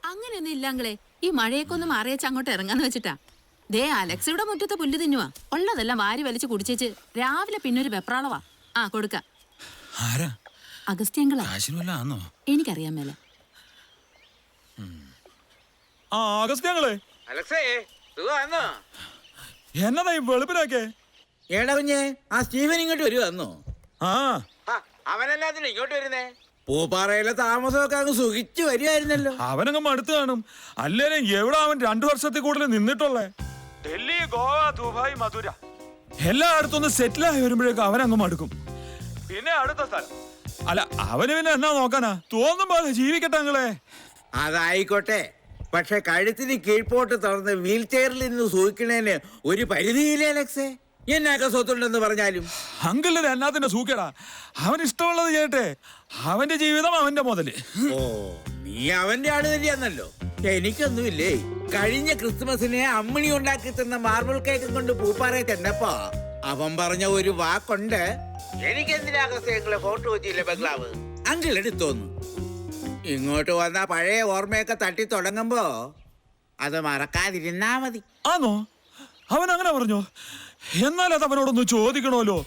അങ്ങനെയൊന്നും ഇല്ലാങ്കളെ. ഈ മഴയൊക്കെ ഒന്ന് മാറിയച്ച് അങ്ങോട്ട് ഇറങ്ങാന്ന് വെച്ചിട്ടാ. ദേ അലക്സയുടെ മുറ്റത്തെ പുല്ല് തിന്നുവാ. ഉള്ളതെല്ലാം വാരി വലിച്ച് കുടിച്ചേച്ച് രാവിലെ പിന്നൊരു വെപ്രാളവാ. ആ കൊടുക്ക. അഗസ്ത്യങ്കളാ. എനിക്കറിയാൻ മേല. എന്നതാ ഈ വെളുപ്പിനൊക്കെ? ഏടാ കുഞ്ഞേ, ആ സ്റ്റീവൻ ഇങ്ങോട്ട് വരുവാന്നോ? അവനല്ലാതിന് ഇങ്ങോട്ട് വരുന്നേ? പൂപ്പാറയിലെ താമസമൊക്കെ അങ്ങ് സുഖിച്ചു വരുമായിരുന്നല്ലോ. അവനങ്ങ് മടുത്ത് കാണും. അല്ലേലും എവിടെ അവൻ 2 വർഷത്തിൽ കൂടുതൽ നിന്നിട്ടുള്ളേ? ഡൽഹി, ഗോവ, ദുബായ്, മധുര എല്ലായിടത്തൊന്ന് സെറ്റിലായി വരുമ്പോഴേക്കും അവനങ്ങ് മടുക്കും. പിന്നെ അടുത്ത സ്ഥലം. അല്ല, അവന് പിന്നെ എന്നാ നോക്കാനാ? തോന്നുമ്പോ ജീവിക്കട്ടെ അങ്ങളെ. അതായിക്കോട്ടെ, പക്ഷെ കഴുത്തിന് കീഴ്പോട്ട് തുറന്ന് വീൽ ചെയറിൽ നിന്ന് സൂക്ഷിക്കണേന് ഒരു പരിധിയില്ലേ അലക്സേ? എന്നൊക്കെ സ്വത്തുണ്ടെന്ന് പറഞ്ഞാലും അങ്കിളിന് എന്നാത്തിന്റെ സൂക്കേടാ? അവൻ ഇഷ്ടമുള്ളത് ചെയ്യട്ടെ. അവന്റെ ജീവിതം അവന്റെ മുതല്. ഓ, നീ അവന്റെ ആള് തന്നെയാന്നല്ലോ. എനിക്കൊന്നുമില്ലേ. കഴിഞ്ഞ ക്രിസ്മസിന് അമ്മിണി ഉണ്ടാക്കി തന്ന മാർബിൾ കേക്കും കൊണ്ട് പൂപ്പാറയെ ചെന്നപ്പോ അവൻ പറഞ്ഞ ഒരു വാക്കുണ്ട്. എനിക്കെന്തിനാ അഗസ്ത്യങ്ങളെ ഫോട്ടോ വെച്ചില്ല ബംഗ്ലാവ്? അങ്കിൾ എടുത്തോന്നു. ഇങ്ങോട്ട് വന്ന പഴയ ഓർമ്മയൊക്കെ തട്ടി തുടങ്ങുമ്പോ അത് മറക്കാതിരുന്നാ മതി. ആണോ? അവൻ അങ്ങനെ പറഞ്ഞോ? എന്നാൽ അത് അവനോടൊന്ന് ചോദിക്കണമല്ലോ.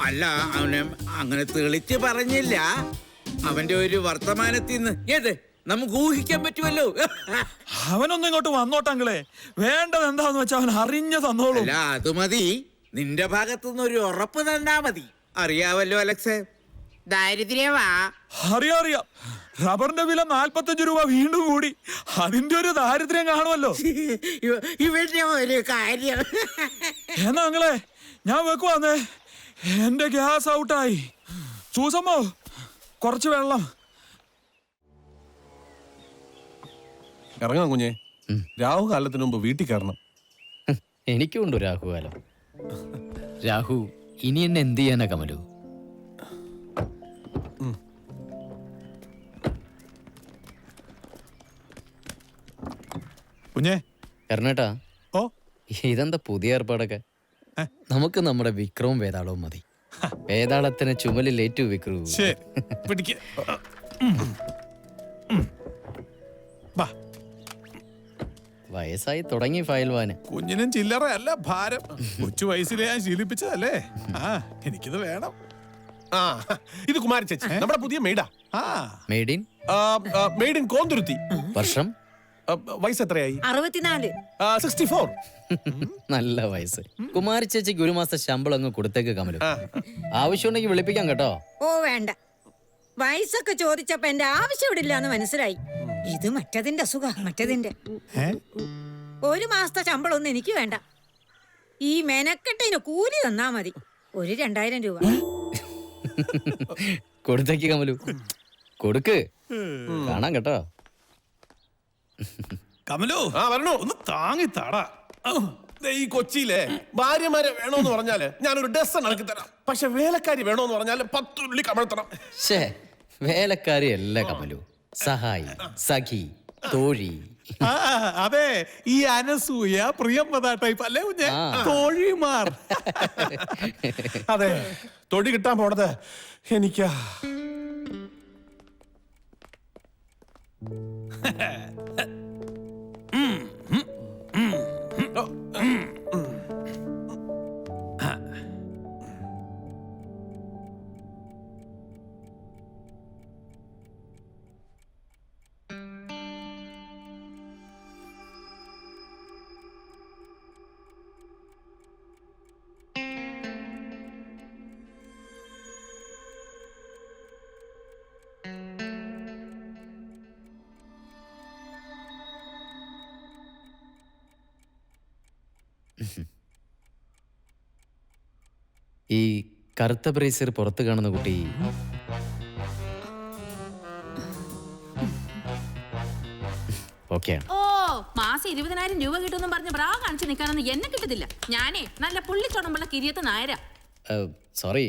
അല്ല, അവനെ അങ്ങനെ തെളിച്ച് പറഞ്ഞില്ല. അവന്റെ ഒരു വർത്തമാനത്തിൽ നിന്ന് ഏത് നമുക്ക് ഊഹിക്കാൻ പറ്റുമല്ലോ. അവനൊന്നും ഇങ്ങോട്ട് വന്നോട്ടങ്ങളെ. വേണ്ടത് എന്താന്ന് വെച്ചാൽ അവൻ അറിഞ്ഞു തന്നോളൂ. അല്ല, അത് മതി. നിന്റെ ഭാഗത്തുനിന്ന് ഒരു ഉറപ്പ് തന്നാ മതി. അറിയാവല്ലോ അലക്സേ, ദാരിദ്ര്യമാ. അറിയാം. റബ്ബറിന്റെ വില 45 രൂപ വീണ്ടും കൂടി. അതിന്റെ ഒരു ദാരിദ്ര്യം കാണുമല്ലോ. ഇവന്റെ ഒരു കാര്യം. എന്നാ അങ്ങളെ ഞാൻ വെക്കുവാന്നേ. എന്റെ ഗ്യാസ് ഔട്ടായി. സൂസമ്മോ, കുറച്ച് വെള്ളം. ഇറങ്ങാം കുഞ്ഞെ. രാഹുകാലത്തിന് മുമ്പ് വീട്ടിൽ കയറണം. എനിക്കുണ്ടോ രാഹുകാലം? രാഹു ഇനി എന്നെ എന്ത് ചെയ്യാനാ കമലു? കുഞ്ഞേ. കർണേട്ടാ, ഓ, ഇതെന്താ പുതിയ ഏർപ്പാടൊക്കെ? നമുക്ക് നമ്മുടെ വിക്രവും വേതാളവും മതി. വേതാളത്തിന് ചുമലിൽ ഏറ്റു വിക്രു. വയസ്സായി തുടങ്ങി ഫയൽവാന്. കുഞ്ഞിനും ചില്ലറ അല്ല ഭാരം. കൊച്ചു വയസ്സിലെ ഞാൻ ശീലിപ്പിച്ചതല്ലേ. എനിക്കിത് വേണം. ഇത് കുമാരി ചേച്ചി, നമ്മുടെ പുതിയ മെയ്ഡാ. Made in Konthuruthy. വർഷം? വയസ്സ് എത്രയായി? 64. 64. നല്ല വയസ്സ്. കുമാരി ചേച്ചിക്ക് 1 മാസത്തെ ശമ്പളം അങ്ങ് കൊടുത്തേക്ക് കമലു. ആവശ്യമുണ്ടെങ്കിൽ വിളിപ്പിക്കാം കേട്ടോ. ഓ വേണ്ട, വയസ്സൊക്കെ ചോദിച്ചപ്പോ എന്റെ ആവശ്യം ഇവിടെ ഇല്ലാന്ന് മനസ്സിലായി. ഇത് മറ്റതിന്റെ അസുഖ. മറ്റതിന്റെ 1 മാസത്തെ ശമ്പളം ഒന്നും എനിക്ക് വേണ്ട. ഈ മെനക്കെട്ടിന് കൂലി തന്നാ മതി. ഒരു 2000 രൂപ കൊടുത്തേക്ക് കമലു, കൊടുക്ക്. കാണാം കേട്ടോ. കമലു വരണോ? ഒന്ന് താങ്ങി താടാ. ഈ കൊച്ചിയിലെ ഭാര്യമാരെ വേണോന്ന് പറഞ്ഞാല് ഞാനൊരു ഡസൺ ഇറക്കി തരാം. പക്ഷെ വേലക്കാരി വേണോന്ന് പറഞ്ഞാല് 10 ഉള്ളി കമഴ്ത്തണം. വേലക്കാരി അല്ല കമലു, സഹായി, സഖി, തോഴി. അതെ, ഈ അനസൂയ പ്രിയംവദ ടൈപ്പ് അല്ലേ കുഞ്ഞെ? തോഴിമാർ. അതെ, തൊടി കിട്ടാൻ പോണത് എനിക്കാ. ഈ കറുത്ത ബ്രേസർ പുറത്ത് കാണുന്ന കുട്ടി ഓക്കെയാണ്. ഓ, മാസം 20,000 രൂപ കിട്ടുമെന്നും പറഞ്ഞ് ബ്രാ കാണിച്ച് നിൽക്കാനൊന്നും എന്നെ കിട്ടത്തില്ല. ഞാനേ നല്ല പുള്ളിച്ചോടമ്പുള്ള കിരിയത്ത് നായരാ. സോറി,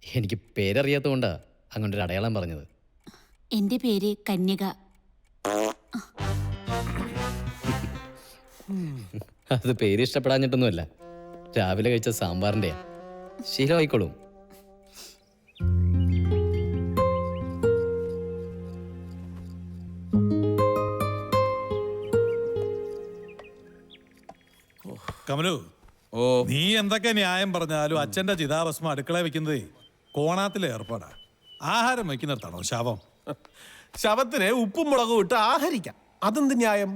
എനിക്ക് പേരറിയാത്തതുകൊണ്ടാ അങ്ങോട്ടൊരു അടയാളം പറഞ്ഞത്. എന്റെ പേര് കന്യക. അത് പേര് ഇഷ്ടപ്പെടാഞ്ഞിട്ടൊന്നുമല്ല, രാവിലെ കഴിച്ച സാമ്പാറിൻ്റെയാ. ശീലമായിക്കോളും. കമലു, ഓ നീ എന്തൊക്കെ ന്യായം പറഞ്ഞാലും അച്ഛന്റെ ചിതാഭസ്മം അടുക്കള വെക്കുന്നതേ കോണാത്തിലെ ഏർപ്പാടാ. ആഹാരം വെക്കുന്നിടത്താണോ ശവം? ശവത്തിന് ഉപ്പും മുളകും ഇട്ട് ആഹരിക്കാം. അതെന്ത് ന്യായം?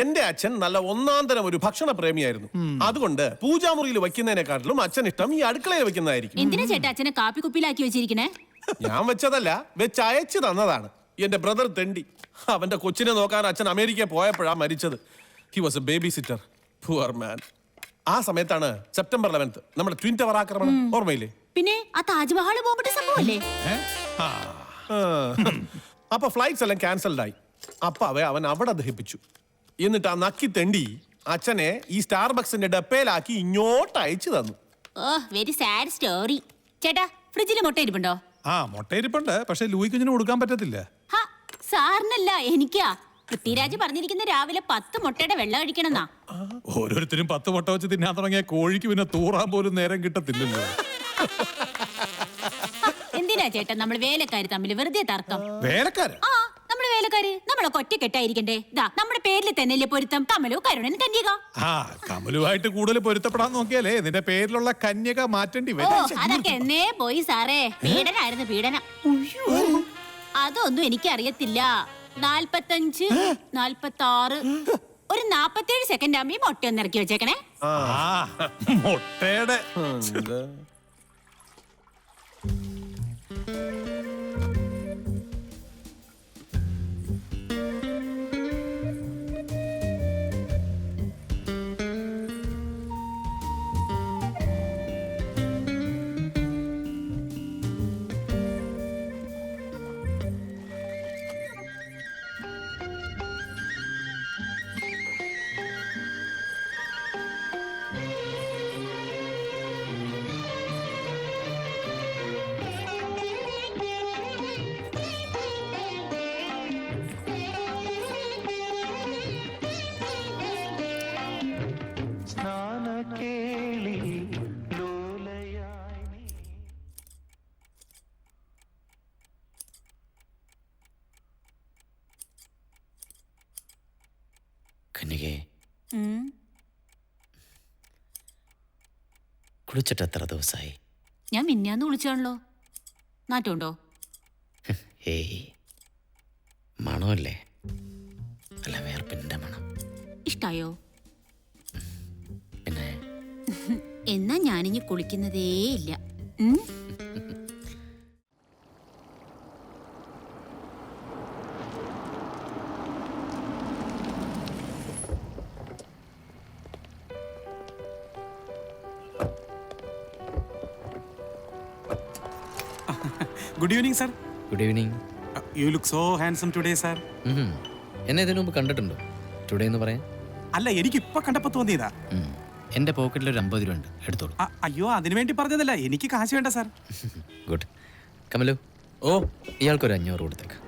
എന്റെ അച്ഛൻ നല്ല ഒന്നാം തരം ഒരു ഭക്ഷണ പ്രേമിയായിരുന്നു. അതുകൊണ്ട് പൂജാമുറിയിൽ വെക്കുന്നതിനെക്കാട്ടിലും അച്ഛൻ ഇഷ്ടം ഈ അടുക്കളയിൽ വെക്കുന്നതായിരിക്കും. എന്തിനാ ചേട്ടാ അച്ഛനെ കാപ്പി കുപ്പിയിലാക്കി വെച്ചിരിക്കണേ? ഞാൻ വെച്ചതല്ല, വെച്ച് അയച്ചു തന്നതാണ്. എന്റെ ബ്രദർ തെണ്ടി. അവന്റെ കൊച്ചിനെ നോക്കാൻ അച്ഛൻ അമേരിക്കയിൽ പോയപ്പോഴാ മരിച്ചത്. He was A baby sitter. Poor man. ആ സമയത്താണ് സെപ്റ്റംബർ 11th നമ്മുടെ ട്വിൻ ടവർ ആക്രമണം. ഓർമ്മയില്ലേ? പിന്നെ ആ താജ്മഹൽ ബോംബിട്ട സംഭവല്ലേ? ആ, അപ്പൊ ഫ്ലൈറ്റ്സ് എല്ലാം ക്യാൻസൽഡ് ആയി. അപ്പൊ അവൻ അവിടെ ദഹിപ്പിച്ചു. എന്നിട്ട് ആ നക്കി തെണ്ടി അച്ഛനെ ഈ സ്റ്റാർബക്സിന്റെ ഡപ്പയിലാക്കി ഇങ്ങോട്ട് അയച്ചു തന്നു. ഓ വെരി സാഡ് സ്റ്റോറി. ചേട്ടാ ഫ്രിഡ്ജിൽ മുട്ട ഇരിപ്പുണ്ടോ? ആ മുട്ടയിരിപ്പുണ്ട്, പക്ഷെ ലൂയി കുഞ്ഞിന് കൊടുക്കാൻ പറ്റത്തില്ല. ഹാ സാറിനല്ല എനിക്കാ. പൃഥ്വിരാജ് പറഞ്ഞിരിക്കുന്ന രാവിലെ 10 മുട്ടയുടെ വെള്ളം കഴിക്കണമെന്നാ. ഓരോരുത്തരും 10 മുട്ട വെച്ച് തിന്നാൻ തുടങ്ങിയ കോഴിക്ക് പിന്നെ തൂറാൻ പോലും നേരം കിട്ടത്തില്ലല്ലോ. എന്തിനാ ചേട്ടാ നമ്മൾ വേലക്കാര് തമ്മിൽ വെറുതെ തർക്കം? വേലക്കാരൻ? ആ നമ്മള് വേലക്കാര് നമ്മളൊക്കെ ഒറ്റക്കെട്ടായിരിക്കണ്ടേ? ദാ നമ്മുടെ പേരിൽ തന്നെയല്ലേ പൊരുത്തം. കമലു, കരുണൻ, കന്യക. ആ കമലുമായിട്ട് കൂടുതൽ പൊരുത്തപ്പെടാൻ നോക്കിയാലേ നിന്റെ പേരിലുള്ള കന്യക മാറ്റേണ്ടി ഓ വരും. അതൊക്കെ എന്നേ പോയി സാറേ. പീഡനായിരുന്നു പീഡനം. അതൊന്നും എനിക്കറിയത്തില്ല. 45, 46, ഒരു 47 സെക്കൻഡ് ആകുമ്പോ ഈ മുട്ട ഒന്ന് ഇറക്കി വെച്ചേക്കണേ. ആ മുട്ടയുടെ കന്യകേ, കുളിച്ചിട്ട് എത്ര ദിവസമായി? ഞാൻ മിന്നാന്ന് വിളിച്ചാണല്ലോ. നാട്ടുണ്ടോ? ഏയ്, മണമല്ലേ? അല്ല, വേർപ്പിന്റെ മണം. ഇഷ്ടായോ? പിന്നെ എന്നാ ഞാനിഞ്ഞ് കുളിക്കുന്നതേ ഇല്ല. Good evening sir. Good evening. You look so handsome today sir. എന്നെ ഇതിനു മുമ്പ് കണ്ടിട്ടുണ്ടോ? ടുഡേ എന്ന് പറയാൻ? അല്ല, എനിക്ക് ഇപ്പൊ കണ്ടപ്പോ തോന്നിയതാ. എന്റെ പോക്കറ്റിൽ ഒരു 50 രൂപ ഉണ്ട്, എടുത്തോളൂ. അയ്യോ, അതിനു വേണ്ടി പറഞ്ഞതല്ല, എനിക്ക് കാശ് വേണ്ട സർ. ഗുഡ്. കമലു, ഓ ഇയാൾക്കൊരു 500 കൊടുത്തേക്ക്.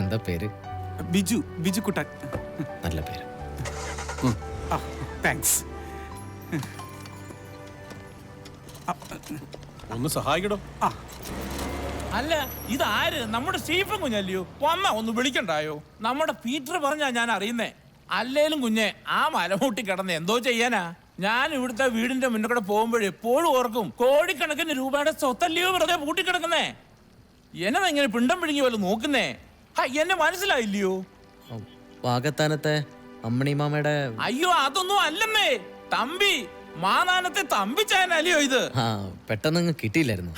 എന്താ പേര്? ബിജു കുട്ടൻ. നല്ല പേര്. താങ്ക്സ്. ഒന്ന് സഹായിക്കടോ. അല്ല, ഇതാര്? നമ്മുടെ സ്റ്റീഫൻ കുഞ്ഞല്ലയോ? വന്ന ഒന്ന് വിളിക്കണ്ടായോ? നമ്മുടെ പീറ്റർ പറഞ്ഞാ ഞാൻ അറിയുന്നേ. അല്ലേലും കുഞ്ഞെ, ആ മലമൂട്ടി കിടന്ന് എന്തോ ചെയ്യാനാ? ഞാൻ ഇവിടുത്തെ വീടിന്റെ മുന്നിൽ കൂടെ പോകുമ്പോഴെപ്പോഴും ഓർക്കും, കോടിക്കണക്കിന് രൂപയുടെ സ്വത്തല്ലയോ വെറുതെ പൂട്ടിക്കിടക്കുന്നേ. എന്നെ പിണ്ടം പിഴുങ്ങി പോലെ നോക്കുന്നേ. എന്നെ മനസ്സിലായില്ലയോ? വാകത്താനത്തെ അമ്മണി മാമയുടെ. അയ്യോ, അതൊന്നും അല്ലെന്നേ. തമ്പി, മാനാനത്തെ തമ്പിച്ചാനല്ലയോ ഇത്? പെട്ടെന്ന് കിട്ടിയില്ലായിരുന്നു.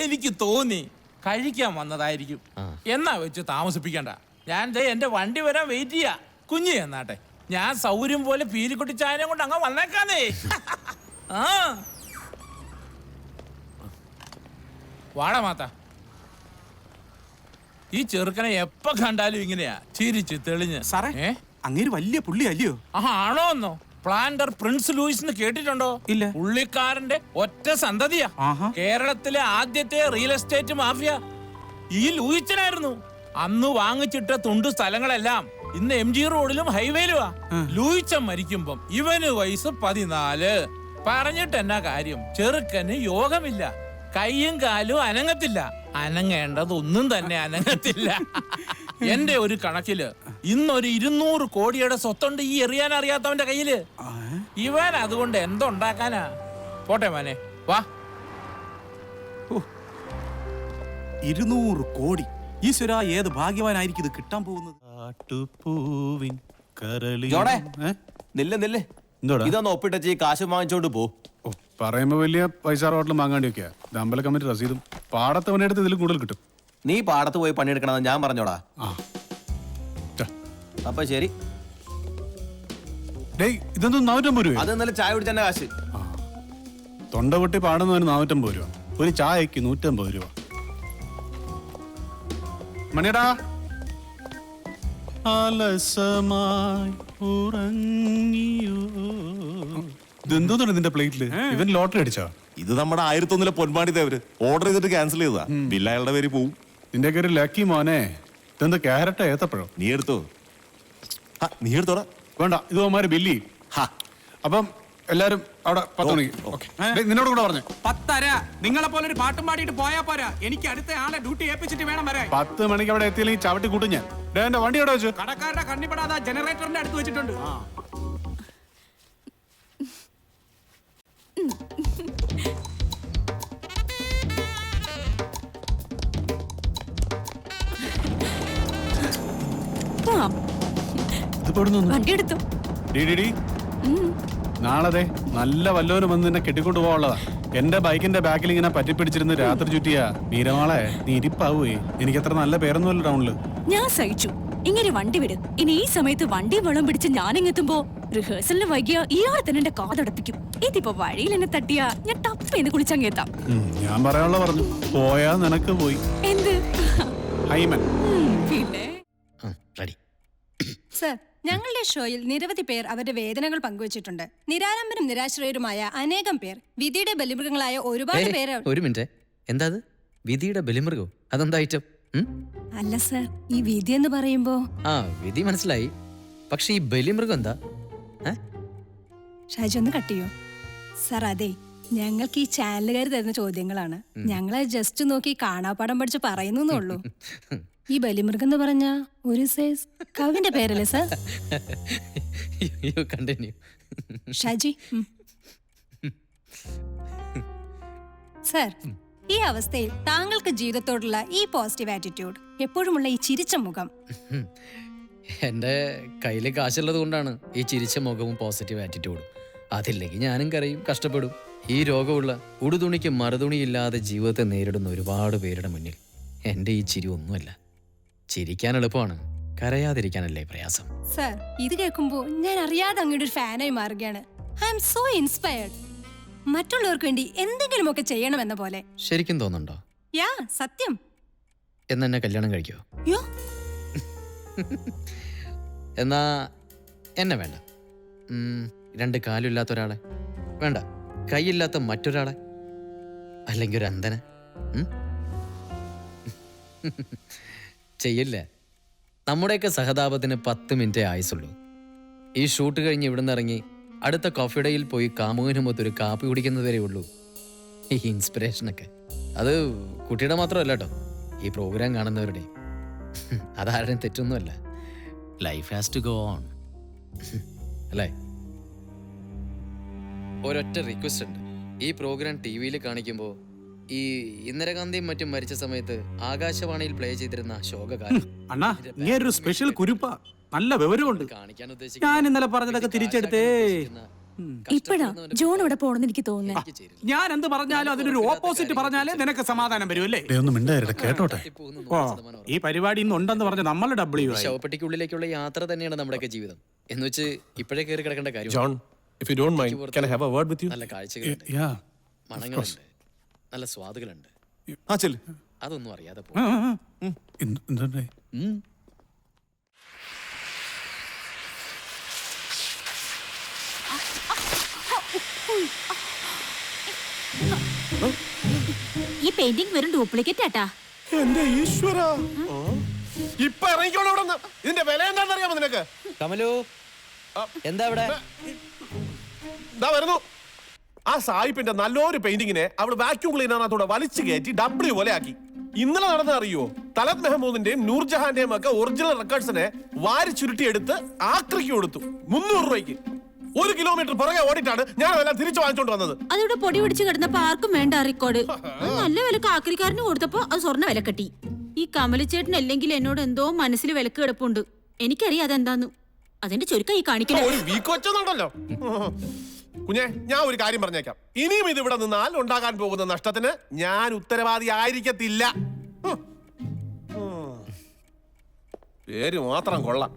എനിക്ക് തോന്നി കഴിക്കാൻ വന്നതായിരിക്കും. എന്നാ വെച്ച് താമസിപ്പിക്കണ്ട. ഞാൻ എന്റെ വണ്ടി വരാൻ വെയിറ്റ് ചെയ്യാ. കുഞ്ഞി എന്നാട്ടെ, ഞാൻ സൗകര്യം പോലെ പീലിക്കുട്ടി ചായനെ കൊണ്ട് അങ്ങ് വന്നേക്കാന്നേ. ആ വാടാ മാത്ത. ഈ ചെറുക്കനെ എപ്പ കണ്ടാലും ഇങ്ങനെയാ, ചിരിച്ച് തെളിഞ്ഞ്. സാറേ, അങ്ങേര് വലിയ പുള്ളി അല്ലയോ? ആണോ എന്നോ? പ്ലാന്റർ പ്രിൻസ് ലൂയിസ് കേട്ടിട്ടുണ്ടോ? ഇല്ല. പുള്ളിക്കാരന്റെ ഒറ്റ സന്തതിയാ. കേരളത്തിലെ ആദ്യത്തെ റിയൽ എസ്റ്റേറ്റ് മാഫിയ ഈ ലൂയിച്ചനായിരുന്നു. അന്ന് വാങ്ങിച്ചിട്ട തുണ്ടു സ്ഥലങ്ങളെല്ലാം ഇന്ന് MG റോഡിലും ഹൈവേയിലുമാ. ലൂയിച്ചൻ മരിക്കുമ്പം ഇവന് വയസ്സ് 14. പറഞ്ഞിട്ട് എന്നാ കാര്യം? ചെറുക്കന് യോഗമില്ല, കൈയും കാലും അനങ്ങത്തില്ല. അനങ്ങേണ്ടതൊന്നും തന്നെ അനങ്ങത്തില്ല. എന്റെ ഒരു കണക്കില് ഇന്നൊരു 200 കോടിയുടെ സ്വത്തുണ്ട് ഈ എറിയാൻ അറിയാത്തവന്റെ കയ്യില്. ഇവൻ അതുകൊണ്ട് എന്തുണ്ടാക്കാനാ? പോട്ടെ മോനെ, വാ. 200 കോടി. ഈശ്വര, ഏത് ഭാഗ്യവാനായിരിക്കും ഇത് കിട്ടാൻ പോകുന്നത്. ജോണേ, നില്ല്. ഇതൊന്ന് ഒപ്പിട്ടച്ച് കാശ് വാങ്ങിച്ചോണ്ട് പോ. പറയുമ്പോ വലിയ പൈസ ഹോട്ടൽ വാങ്ങാണ്ടി വെക്കാ. അമ്പല കമ്മിറ്റി രസീതും പാടത്തെ പണിയെടുത്ത് ഇതിൽ കൂടുതൽ കിട്ടും. നീ പാടത്ത് പോയി പണിയെടുക്കണമെന്ന് ഞാൻ പറഞ്ഞോടാ. അപ്പൊ ശരി. ഇതെന്തും 450 രൂപ. അത് ഇന്നലെ ചായ കുടിച്ചെന്നെ കാശ്. തൊണ്ട പൊട്ടി പാടുന്നതിന് 450 രൂപ. ഒരു ചായക്ക് 150 രൂപ. മണിയടാ. അലസമായി ഉറങ്ങിയോ. ഇതെന്തോന്നാണ് നിന്റെ പ്ലേറ്റില്? ഇവൻ ലോട്ടറി അടിച്ചാ? ഇത് നമ്മുടെ 1001 പൊന്മാടി തേവര് ഓർഡർ ചെയ്തിട്ട് ക്യാൻസൽ ചെയ്തതാ. ബില്ല് അയാളുടെ പേര് പോവും. നിന്റെ ഒരു ലക്കി മോനെ. ഇതെന്താ ക്യാരറ്റ് ഏത്തപ്പഴം? നീ എടുത്തോ. നീ എടുത്തോടാ. വേണ്ട, ഇത് അവന്മാര് ബില്ലി. അപ്പം എല്ലാരും അവിടെ 10 മണിക്ക്. നിന്നോട് കൂടെ പറഞ്ഞു 10:30. നിങ്ങളെ പോലെ ഒരു പാട്ടും പാടിയിട്ട് പോയാ പോരാ. എനിക്ക് അടുത്ത ആളെ ഡ്യൂട്ടി ഏൽപ്പിച്ചിട്ട് വേണം വരാൻ. 10 മണിക്ക് അവിടെ എത്തിയില്ലെങ്കിൽ ചവിട്ടി കൂട്ടും ഞാൻ. എന്റെ വണ്ടി എവിടെ വെച്ചു? കടക്കാരുടെ കണ്ണിപ്പെടാതെ ജനറേറ്ററിന്റെ അടുത്ത് വെച്ചിട്ടുണ്ട്. വണ്ടി എടുത്തു. നാളെ നല്ല വല്ലോരും വന്ന് നിന്നെ കെട്ടിക്കൊണ്ട് പോകാനുള്ളതാ. എന്റെ ബൈക്കിന്റെ ബാക്കിൽ ഇങ്ങനെ പറ്റിപ്പിടിച്ചിരുന്ന് രാത്രി ചുറ്റിയാ നീരമാളെ നീ ഇരിപ്പാവേ. എനിക്ക് അത്ര നല്ല പേരൊന്നുമല്ല ടൗണില്. ഞാൻ സഹിച്ചു. ഇങ്ങനെ വണ്ടി വിട്. ഇനി ഈ സമയത്ത് വണ്ടി വെള്ളം പിടിച്ച് ഞാനിങ്ങെത്തുമ്പോ റിഹേഴ്സലിന് വൈകിയ ഇയാളെ തന്നെ എന്റെ കാതടപ്പിക്കും. ഇതിപ്പോ വഴിയിൽ എന്നെ തട്ടിയാ ഞാൻ ടപ്പേന്ന് കുളിച്ചങ്ങെത്താം. ഞാൻ പറയാനുള്ള പറഞ്ഞു. പോയാ നിനക്ക് പോയി. എന്ത് ഹൈമൻ? പിന്നെ സർ, ഞങ്ങളുടെ ഷോയിൽ നിരവധി പേർ അവരുടെ വേദനകൾ പങ്കുവച്ചിട്ടുണ്ട്. നിരാലംബരും നിരാശ്രയരുമായ അനേകം പേർ, വിധിയുടെ ബലിമൃഗങ്ങളായ ഒരുപാട് പേര്. ഒരു മിനിറ്റ്, എന്താ അത്? വിധിയുടെ ബലിമൃഗോ? അതെന്താ ഐറ്റം? അല്ല സർ, ഈ വിധി എന്ന് പറയുമ്പോ വിധി മനസ്സിലായി. പക്ഷെ ഈ ബലിമൃഗം എന്താ? ഷാജി ഒന്ന് കട്ട് ചെയ്യോ? സർ, അതെ, ഞങ്ങൾക്ക് ഈ ചാനലുകാർ തരുന്ന ചോദ്യങ്ങളാണ്. ഞങ്ങളെ ജസ്റ്റ് നോക്കി കാണാപ്പാടം പഠിച്ച് പറയുന്നുള്ളൂ. ഈ ബലിമൃഗം എന്ന് പറഞ്ഞ ഒരു സൈസ് കവിന്റെ പേരല്ലേ സർ? ഷാജി സർ, ഈ അവസ്ഥയിൽ താങ്കൾക്ക് ജീവിതത്തോടുള്ള ഈ പോസിറ്റീവ് ആറ്റിറ്റ്യൂഡ്, എപ്പോഴുമുള്ള ഈ ചിരിച്ച മുഖം. എന്റെ കയ്യില് കാശുള്ളത് കൊണ്ടാണ് ഈ ചിരിച്ച മുഖവും പോസിറ്റീവ് ആറ്റിറ്റ്യൂഡും. അതില്ലെങ്കിൽ ഞാനും കരയും, കഷ്ടപ്പെടും. ഈ രോഗമുള്ള ഉടുതുണിക്ക് മറുതുണിയില്ലാതെ ജീവിതത്തെ നേരിടുന്ന ഒരുപാട് പേരുടെ മുന്നിൽ എന്റെ ഈ ചിരി ഒന്നുമല്ല. ചിരിക്കാൻ എളുപ്പമാണ്, കരയാതിരിക്കാനല്ലേ പ്രയാസം. സർ, ഇത് കേൾക്കുമ്പോ ഞാൻ അറിയാതെ അങ്ങയുടെ ഒരു ഫാനായി മാറുകയാണ്. I M so inspired. മറ്റുള്ളവർക്ക് വേണ്ടി എന്തെങ്കിലുമൊക്കെ ചെയ്യണമെന്ന പോലെ. ശരിക്കും തോന്നുന്നുണ്ടോ? യാ, സത്യം. എന്നെ കല്യാണം കഴിക്കോ? യോ, എന്നാ എന്നെ വേണ്ട. 2 കാലില്ലാത്ത ഒരാളെ വേണ്ട, കൈയില്ലാത്ത മറ്റൊരാളെ, അല്ലെങ്കിൽ ഒരു അന്ധനെ. ചെയ്യില്ല. നമ്മുടെയൊക്കെ സഹതാപത്തിന് 10 മിനിറ്റേ ആയുസുള്ളൂ. ഈ ഷൂട്ട് കഴിഞ്ഞ് ഇവിടുന്ന് ഇറങ്ങി അടുത്ത കോഫി ഡേയിൽ പോയി കാമുകനുമൊത്ത് ഒരു കാപ്പി കുടിക്കുന്നവരേ ഉള്ളൂ ഈ ഇൻസ്പിറേഷനൊക്കെ. അത് കുട്ടിയുടെ മാത്രമല്ല കേട്ടോ, ഈ പ്രോഗ്രാം കാണുന്നവരുടെ. അതാരുടെയും തെറ്റൊന്നുമല്ല. Life has to go on അല്ലേ? ഒരൊറ്റ റിക്വസ്റ്റ് ഉണ്ട്. ഈ പ്രോഗ്രാം TV-യിൽ കാണിക്കുമ്പോൾ ഈ ഇന്ദിരാഗാന്ധിയും മറ്റും മരിച്ച സമയത്ത് ആകാശവാണിയിൽ പ്ലേ ചെയ്തിരുന്ന ശോകഗാനം അണ്ണാ, ഇങ്ങനൊരു സ്പെഷ്യൽ കുരുപ്പ, നല്ല വിവരമുണ്ട്. ഞാൻ ഇന്നലെ പറഞ്ഞതൊക്കെ തിരിച്ചെടുത്തേ. ഇപ്പഴാ ജോൺ ഇവിടെ പോണെന്ന് എനിക്ക് തോന്നുന്നു. ഞാൻ എന്ത് പറഞ്ഞാലും അതിനൊരു ഓപ്പോസിറ്റ് പറഞ്ഞാലേ നിനക്ക് സമാധാനം വരുമല്ലേ? കേട്ടോട്ടെ. ഈ പരിപാടി ഇന്ന് ഉണ്ടെന്ന് പറഞ്ഞ നമ്മൾ ശവപ്പെട്ടിക്കുള്ളിലേക്കുള്ള യാത്ര തന്നെയാണ് നമ്മുടെയൊക്കെ ജീവിതം എന്ന് വെച്ച് ഇപ്പോഴേ കയറി കിടക്കേണ്ട കാര്യം. John, if you don't mind, can I have a word with you? നല്ല കാഴ്ചകളുണ്ട്, മണങ്ങളുണ്ട്, നല്ല സ്വാദുകളുണ്ട്. അതൊന്നും അറിയാതെ പോകും. ഈ പെയിന്റിംഗ് വെറും ഡ്യൂപ്ലിക്കേറ്റ് ആട്ടാ. എന്റെ ഈശ്വര, ഇപ്പൊ ഇറങ്ങിക്കോളൂ ഇവിടെ. ഇതിന്റെ വില എന്താണെന്ന് അറിയാമോ നിനക്ക്? കമലു, എന്താ ഇവിടെ? വരുന്നു. ആ സായിപ്പിന്റെ നല്ലൊരു പെയിന്റിങ്ങിനെ അവള് വാക്യൂം ക്ലീനറിനകത്തൂടെ വലിച്ചു കയറ്റി W പോലെ ആക്കി. ഇന്നലെ നടന്ന അറിയോ? തലത് മെഹമ്മൂദിന്റെയും നൂർജഹാന്റെയും ഒക്കെ ഒറിജിനൽ റെക്കോർഡ്സിനെ വാരി ചുരുട്ടിയെടുത്ത് ആക്രിക്ക് കൊടുത്തു 300 രൂപയ്ക്ക്. 1 കിലോമീറ്റർ പുറകെ ഓടിയിട്ടാണ് ഞാൻ അതെല്ലാം തിരിച്ചു വാങ്ങിച്ചോണ്ട് വന്നത്. അതിവിടെ പൊടി പിടിച്ച് കിടന്നപ്പോ ആർക്കും വേണ്ട റെക്കോർഡ്. നല്ല വിലക്ക് ആക്രിക്കാരന് കൊടുത്തപ്പോ അത് സ്വർണ്ണ വില കെട്ടി. ഈ കമലച്ചേട്ടൻ അല്ലെങ്കിൽ എന്നോട് എന്തോ മനസ്സിൽ വിലക്ക് കിടപ്പുണ്ട്. എനിക്കറിയാം അതെന്താന്ന്. അതിന്റെ ചുരുക്കം ഈ കാണിക്കില്ല. ഒരു വീക്ക് വെച്ചതുണ്ടല്ലോ. കുഞ്ഞെ, ഞാൻ ഒരു കാര്യം പറഞ്ഞേക്കാം. ഇനിയും ഇത് ഇവിടെ നിന്നാൽ ഉണ്ടാകാൻ പോകുന്ന നഷ്ടത്തിന് ഞാൻ ഉത്തരവാദി ആയിരിക്കത്തില്ല. പേര് മാത്രം കൊള്ളാം.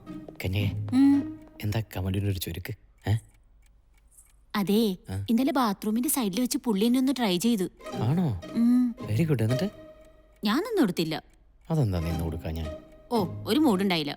എന്താ കമലിനൊരു ചുരുക്ക്? അതെ, ഇന്നലെ ബാത്റൂമിന്റെ സൈഡിൽ വെച്ച് പുള്ളി എന്നെ ഒന്ന് ട്രൈ ചെയ്തു. ആണോ? Very good. എന്നിട്ട് ഞാൻ നിന്നു കൊടുത്തില്ല. അതെന്താ നിന്ന് കൊടുക്കാൻ? ഞാൻ ഒരു മൂടുണ്ടായില്ല.